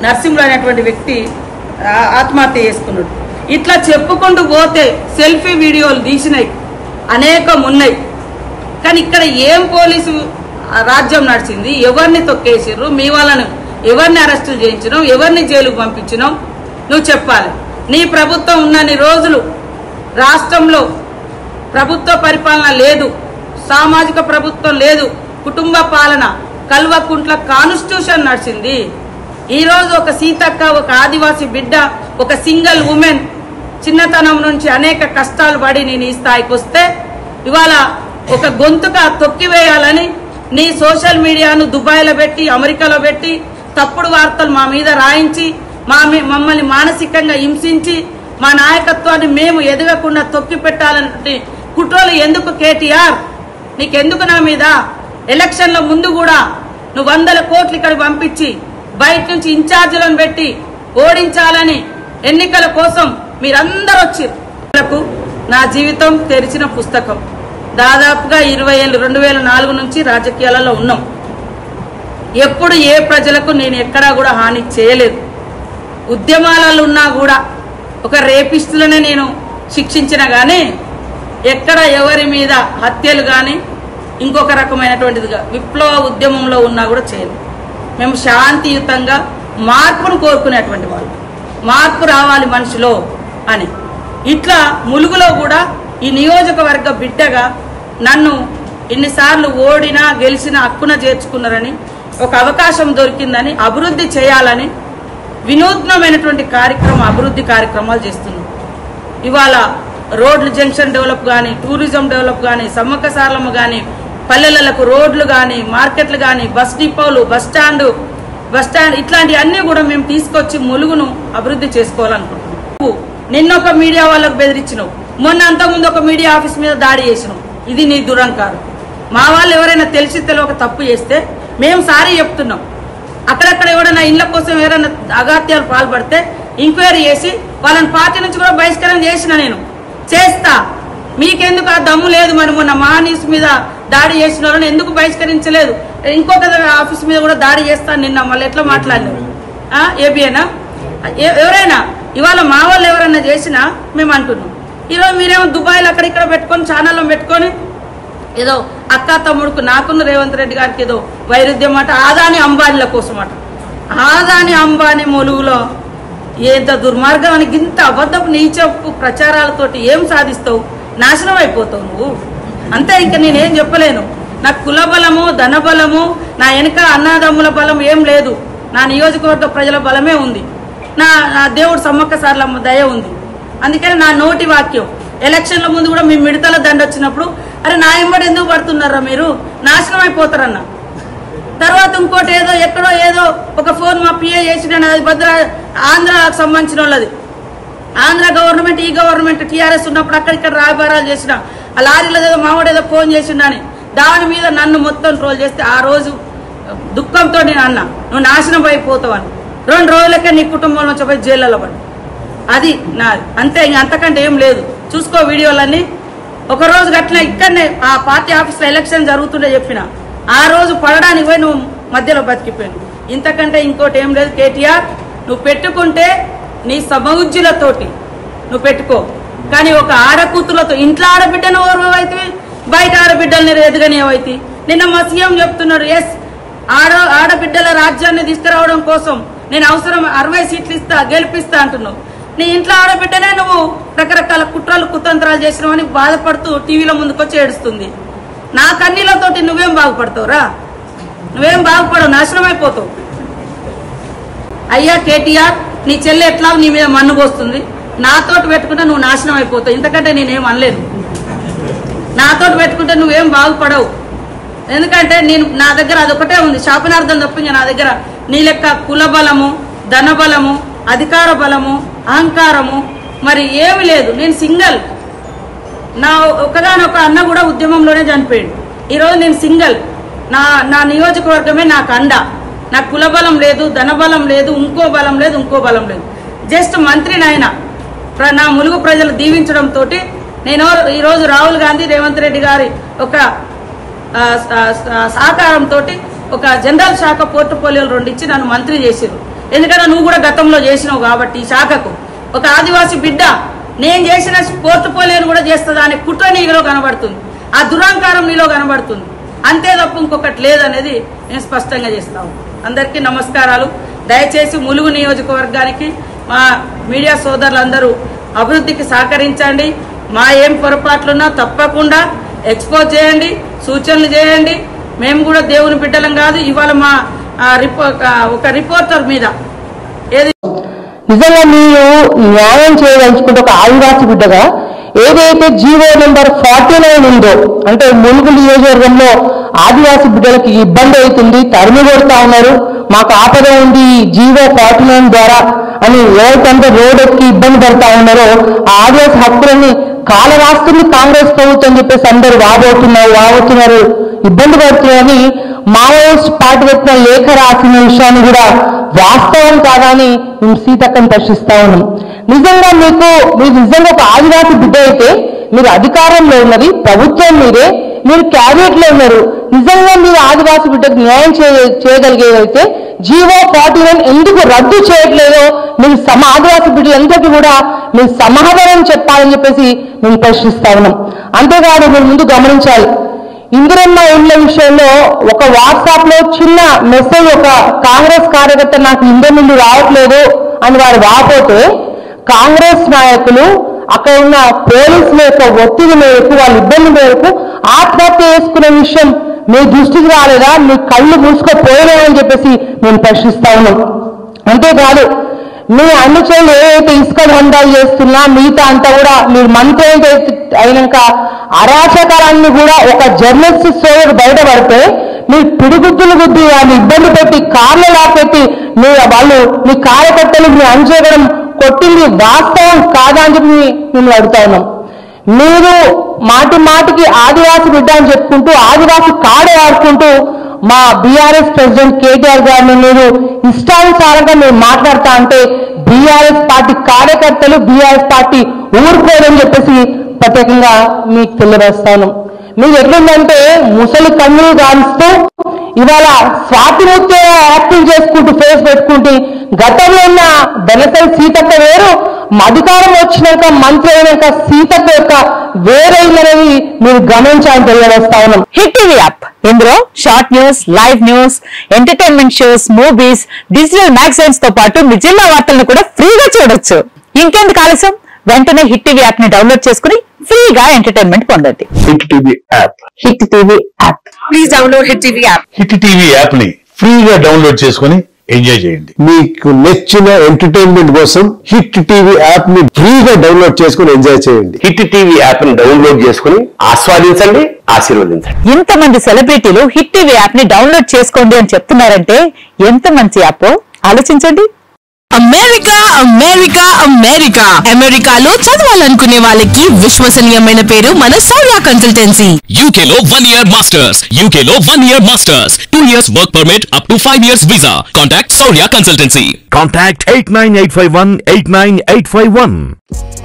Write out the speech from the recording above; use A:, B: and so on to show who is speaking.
A: నర్సింహులు అనేటువంటి వ్యక్తి ఆత్మహత్య చేసుకున్నాడు. ఇట్లా చెప్పుకుంటూ పోతే సెల్ఫీ వీడియోలు తీసినాయి అనేకం ఉన్నాయి. కానీ ఇక్కడ ఏం పోలీసు రాజ్యం నడిచింది? ఎవరిని తొక్కేసిర్రు? మీ వాళ్ళను ఎవరిని అరెస్టులు చేయించినాం? ఎవరిని జైలుకు పంపించినాం? నువ్వు చెప్పాలి. నీ ప్రభుత్వం ఉన్నన్ని రోజులు రాష్ట్రంలో ప్రభుత్వ పరిపాలన లేదు, సామాజిక ప్రభుత్వం లేదు, కుటుంబ పాలన, కల్వకుంట్ల కాన్స్టిట్యూషన్ నడిచింది. ఈరోజు ఒక సీతక్క, ఒక ఆదివాసీ బిడ్డ, ఒక సింగిల్ ఉమెన్ చిన్నతనం నుంచి అనేక కష్టాలు పడి నేను ఈ స్థాయికి వస్తే ఇవాళ ఒక గొంతుగా తొక్కివేయాలని నీ సోషల్ మీడియాను దుబాయ్లో పెట్టి, అమెరికాలో పెట్టి తప్పుడు వార్తలు మా మీద రాయించి మమ్మల్ని మానసికంగా హింసించి మా నాయకత్వాన్ని మేము ఎదగకుండా తొక్కి పెట్టాలనే కుట్రలు ఎందుకు కేటీఆర్? నీకెందుకు నా మీద? ఎలక్షన్ల ముందు కూడా నువ్వు 100 కోట్లు ఇక్కడ పంపించి బయట నుంచి ఇన్ఛార్జీలను పెట్టి ఓడించాలని ఎన్నికల కోసం మీరందరూ వచ్చారు. నా జీవితం తెరిచిన పుస్తకం. దాదాపుగా 20 ఏళ్ళు 2004 నుంచి రాజకీయాలలో ఉన్నాం. ఎప్పుడు ఏ ప్రజలకు నేను ఎక్కడా కూడా హాని చేయలేదు. ఉద్యమాలలో ఉన్నా కూడా ఒక రేపిస్టులనే నేను శిక్షించిన కానీ ఎక్కడ ఎవరి మీద హత్యలు కానీ ఇంకొక రకమైనటువంటిదిగా విప్లవ ఉద్యమంలో ఉన్నా కూడా చేయలేదు. మేము శాంతియుతంగా మార్పును కోరుకునేటువంటి వాళ్ళు, మార్పు రావాలి మనిషిలో అని. ఇట్లా ములుగులో కూడా ఈ నియోజకవర్గ బిడ్డగా నన్ను ఎన్నిసార్లు ఓడినా గెలిచినా హక్కున చేర్చుకున్నారని, ఒక అవకాశం దొరికిందని, అభివృద్ధి చేయాలని వినూత్నమైనటువంటి అభివృద్ధి కార్యక్రమాలు చేస్తున్నాం. ఇవాళ రోడ్లు జంక్షన్ డెవలప్ కానీ, టూరిజం డెవలప్ కానీ, సమ్మక్క సారలమ్మ కానీ, పల్లెలకు రోడ్లు కానీ, మార్కెట్లు కానీ, బస్ డిపోలు, బస్ స్టాండ్ ఇట్లాంటి అన్ని కూడా మేము తీసుకొచ్చి ములుగును అభివృద్ధి చేసుకోవాలనుకుంటున్నాం. నిన్నొక మీడియా వాళ్ళకు బెదిరించినావు, మొన్న అంతకుముందు ఒక మీడియా ఆఫీస్ మీద దాడి చేసినావు. ఇది నీ దురంకారం. మా వాళ్ళు ఎవరైనా తెలిసి తెలియక తప్పు చేస్తే మేము సారీ చెప్తున్నాం. అక్కడక్కడ ఎవరైనా ఇళ్ల కోసం ఎవరైనా అగాత్యాలు పాల్పడితే ఎంక్వైరీ చేసి వాళ్ళని పార్టీ నుంచి కూడా బహిష్కరణ చేసిన నేను చేస్తా. మీకెందుకు ఆ దమ్ము లేదు? మరి మొన్న మహానీస్ మీద దాడి చేసిన వాళ్ళని ఎందుకు బహిష్కరించలేదు? ఇంకొక ఆఫీస్ మీద కూడా దాడి చేస్తాను నిన్న. మళ్ళీ ఎట్లా మాట్లాడలేదు? ఏబిఏనా ఎవరైనా ఇవాళ మా వాళ్ళు ఎవరైనా చేసినా మేము అంటున్నాం. ఈరోజు మీరేమో దుబాయ్లో అక్కడిక్కడ పెట్టుకొని ఛానల్లో పెట్టుకొని ఏదో అక్క తమ్ముడుకు నాకున్న రేవంత్ రెడ్డి గారికి ఏదో వైరుధ్యం అట, ఆదాని అంబానీల కోసం అట. ఆదాని అంబానీ ములుగులో ఎంత దుర్మార్గం అని ఇంత అబద్ధపు నీచపు ప్రచారాలతోటి ఏం సాధిస్తావు? నాశనం అయిపోతావు నువ్వు అంతే. ఇంకా నేనేం చెప్పలేను. నాకు కుల బలము, ధన బలము, నా వెనుక అన్నదమ్ముల బలం ఏం లేదు. నా నియోజకవర్గ ప్రజల బలమే ఉంది. నా దేవుడు సమ్మక్క సారలమ్మ దయ ఉంది. అందుకని నా నోటి వాక్యం ఎలక్షన్ల ముందు కూడా మీ మిడతల దండ వచ్చినప్పుడు, అరే నా ఎంబడి ఎందుకు పడుతున్నారా మీరు? నాశనం అయిపోతారన్న. తర్వాత ఇంకోటి ఏదో ఎక్కడో ఏదో ఒక ఫోన్ మా పిఏ చేసిన, అది ఆంధ్రాకు సంబంధించిన వాళ్ళది. ఆంధ్ర గవర్నమెంట్, ఈ గవర్నమెంట్ టీఆర్ఎస్ ఉన్నప్పుడు అక్కడిక్కడ రాయబారాలు చేసిన ఆ లారీలో ఏదో మావాడు ఏదో ఫోన్ చేసిండని దాని మీద నన్ను మొత్తం ట్రోల్ చేస్తే ఆ రోజు దుఃఖంతో నేను అన్నా, నువ్వు నాశనం అయిపోతావు అని. 2 రోజులకే నీ కుటుంబంలో నుంచి పోయి జైల్లో పడి. అది నాది అంతే, ఇంక అంతకంటే ఏం లేదు. చూసుకో వీడియోలన్నీ. ఒకరోజు గట్ల ఇక్కడనే ఆ పార్టీ ఆఫీస్లో ఎలక్షన్ జరుగుతుండే చెప్పిన, ఆ రోజు పడడానికి పోయి నువ్వు మధ్యలో బతికిపోయాను. ఇంతకంటే ఇంకోటి ఏం లేదు. కేటీఆర్, నువ్వు పెట్టుకుంటే నీ సమౌజ్జులతోటి నువ్వు పెట్టుకో, కానీ ఒక ఆడకూతులతో ఇంట్లో ఆడబిడ్డను ఓర్వైతే బయట ఆడబిడ్డల్ని ఎదగనివైతే. నిన్న మా సీఎం చెప్తున్నాడు, ఎస్ ఆడబిడ్డల రాజ్యాన్ని తీసుకురావడం కోసం నేను అవసరం 60 సీట్లు ఇస్తా, గెలిపిస్తా అంటున్నావు. నీ ఇంట్లో ఆడబిడ్డనే నువ్వు రకరకాల కుట్రలు కుతంత్రాలు చేసినావని బాధపడుతూ టీవీలో ముందుకొచ్చి ఏడుస్తుంది. నా కన్నీళ్లతోటి నువ్వేం బాగుపడతావురా? నువ్వేం బాగుపడవు, నాశనం అయిపోతావు. అయ్యా కేటీఆర్, నీ చెల్లె ఎట్లా నీ మీద మన్ను పోస్తుంది, నాతోటి పెట్టుకుంటే నువ్వు నాశనం అయిపోతావు. ఇంతకంటే నేనేం అనలేదు. నాతోటి పెట్టుకుంటే నువ్వేం బాగుపడవు. ఎందుకంటే నా దగ్గర అదొకటే ఉంది, శాపనార్థం తప్ప నా దగ్గర నీ లెక్క కుల బలము, ధన బలము, అధికార బలము, అహంకారము మరి ఏమి లేదు. నేను సింగల్. నా ఒకదానొక అన్న కూడా ఉద్యమంలోనే చనిపోయాడు. ఈరోజు నేను సింగల్. నా నియోజకవర్గమే నాకు అండ. నాకు కుల బలం లేదు, ధన బలం లేదు, ఇంకో బలం లేదు, ఇంకో బలం లేదు. జస్ట్ మంత్రిని ఆయన నా ములుగు ప్రజలు దీవించడంతో నేను ఈరోజు రాహుల్ గాంధీ, రేవంత్ రెడ్డి గారి ఒక సహకారంతో ఒక జనరల్ శాఖ పోర్ట్ఫోలియోలు 2 ఇచ్చి నన్ను మంత్రి చేసిరు. ఎందుకంటే నువ్వు కూడా గతంలో చేసినావు కాబట్టి ఈ శాఖకు ఒక ఆదివాసీ బిడ్డ నేను చేసిన పోర్టుపోలేను కూడా చేస్తుందా అనే కుట్ర నీలో కనబడుతుంది, ఆ దురహంకారం నీలో కనబడుతుంది. అంతే తప్ప ఇంకొకటి లేదనేది నేను స్పష్టంగా చేస్తాను. అందరికీ నమస్కారాలు. దయచేసి ములుగు నియోజకవర్గానికి మా మీడియా సోదరులందరూ అభివృద్ధికి సహకరించండి. మా ఏం పొరపాట్లున్నా తప్పకుండా ఎక్స్పోజ్ చేయండి, సూచనలు చేయండి. మేము కూడా దేవుని బిడ్డలం కాదు. ఇవాళ మా ఒక రిపోర్టర్ మీద ఏది
B: నిజంగా మీరు న్యాయం చేయదలుచుకుంటే ఒక ఆదివాసీ బిడ్డగా ఏదైతే జీవో నెంబర్ 49 ఉందో, అంటే ములుగు నియోజకవర్గంలో ఆదివాసీ బిడ్డలకి ఇబ్బంది అవుతుంది, తరిమి కొడతా ఉన్నారు, మాకు ఆపద ఉంది జీవో 49 ద్వారా అని ఎవరికంటే రోడ్ ఎక్కి ఇబ్బంది పడతా ఉన్నారో ఆ ఆదివాసీ హక్కులని కాల రాస్తుంది కాంగ్రెస్ ప్రభుత్వం అని చెప్పేసి అందరూ వాబోతున్నారు, ఇబ్బంది పడుతున్నారని మావోయిస్ట్ పార్టీ పెట్టిన లేఖ రాసిన విషయాన్ని కూడా వాస్తవం కాదని మేము సీతక్కని ప్రశ్నిస్తా ఉన్నాం. నిజంగా మీరు నిజంగా ఒక ఆదివాసీ బిడ్డ అయితే మీరు అధికారంలో ఉన్నది ప్రభుత్వం మీరే, మీరు క్యాబినెట్లో ఉన్నారు. నిజంగా మీరు ఆదివాసీ బిడ్డకు న్యాయం చేయగలిగేదైతే జీవో 49 ఎందుకు రద్దు చేయట్లేదో మీరు ఆదివాసీ బిడ్డలందరికీ కూడా మీరు సమాధానం చెప్పాలని చెప్పేసి మేము ప్రశ్నిస్తా ఉన్నాం. అంతేకాదు మీరు ముందు గమనించాలి, ఇందిరమ్మ ఇళ్ల విషయంలో ఒక వాట్సాప్ లో చిన్న మెసేజ్ ఒక కాంగ్రెస్ కార్యకర్త నాకు ఇంటి రావట్లేదు అని వారు వాపోతే కాంగ్రెస్ నాయకులు అక్కడ ఉన్న పోలీసుల యొక్క ఒత్తిడి మేరకు వాళ్ళ ఇబ్బంది మేరకు ఆత్మహత్య చేసుకునే విషయం మీ దృష్టికి రాలేదా? మీ కళ్ళు మూసుకుపోయలేమని చెప్పేసి మేము ప్రశ్నిస్తా ఉన్నాం. అంతేకాదు మీ అనుచరులు ఏదైతే ఇసుక దందాలు చేస్తున్నా మిగతా అంతా కూడా మీరు మంత్రి అయినాక అరాచకాలన్నీ కూడా ఒక జర్నలిస్ట్ సోదరుడు బయటపడితే మీరు పిడిగుద్దులు గుద్ది వాళ్ళు ఇబ్బంది పెట్టి కార్లు లాపెట్టి మీ కార్యకర్తలు మీ అంచేయడం కొట్టింది వాస్తవం కాదా అని చెప్పి మిమ్మల్ని అడుగుతా ఉన్నాం. మీరు మాటికి ఆదివాసీ బిడ్డ అని చెప్పుకుంటూ ఆదివాసీ కాడే ఆడుకుంటూ మా బీఆర్ఎస్ ప్రెసిడెంట్ కేటీఆర్ గారిని మీరు ఇష్టానుసారంగా మీరు మాట్లాడతా అంటే బీఆర్ఎస్ పార్టీ కార్యకర్తలు బీఆర్ఎస్ పార్టీ ఊరుకోరని చెప్పేసి ప్రత్యేకంగా మీకు తెలియజేస్తాను. మీరు ఎట్లుందంటే ముసలి కన్నులు గాలిస్తూ ఇవాళ స్వాతిముత్య యాక్టింగ్ చేసుకుంటూ ఫేస్ పెట్టుకుంటూ గతంలో ఉన్న దళసరి సీతక్క వేరు, అధికారం వచ్చినాక మంత్రి అయినాక సీతక్క యొక్క వేరైందనేది మీరు గమనించాలని తెలియజేస్తా ఉన్నాం.
C: హిట్ టీవీ యాప్, ఇందులో short news, live news, entertainment shows, movies, digital magazines తో పాటు మీ జిల్లా వార్తలను కూడా ఫ్రీగా చూడొచ్చు. ఇంకెందుకు ఆలస్యం, వెంటనే హిట్ టీవీ యాప్ ని డౌన్లోడ్ చేసుకుని ఫ్రీగా ఎంటర్టైన్మెంట్ పొందండి.
D: Hit TV app,
C: hit TV app, please download hit TV app.
D: Hit TV app ని ఫ్రీగా డౌన్లోడ్ చేసుకుని ఎంజాయ్ చేయండి.
E: మీకు నచ్చిన ఎంటర్టైన్మెంట్ కోసం హిట్ టీవీ యాప్ ని ఫ్రీగా డౌన్లోడ్ చేసుకుని ఎంజాయ్ చేయండి.
D: హిట్ టీవీ యాప్ ని డౌన్లోడ్ చేసుకుని ఆస్వాదించండి, ఆశీర్వదించండి.
C: ఇంతమంది సెలబ్రిటీలు హిట్ టీవీ యాప్ ని డౌన్లోడ్ చేసుకోండి అని చెప్తున్నారంటే ఎంత మంచి యాప్ ఆలోచించండి.
F: అమెరికా అమెరికా అమెరికా అమెరికాలో చదవాలనుకునే వాళ్ళకి విశ్వసనీయమైన పేరు మన సౌర్య కన్సల్టెన్సీ.
G: UK లో 1 year masters, UK లో 1 year masters, 2 years work permit up to 5 years visa. Contact Saurya Consultancy.
H: Contact 89851 89851.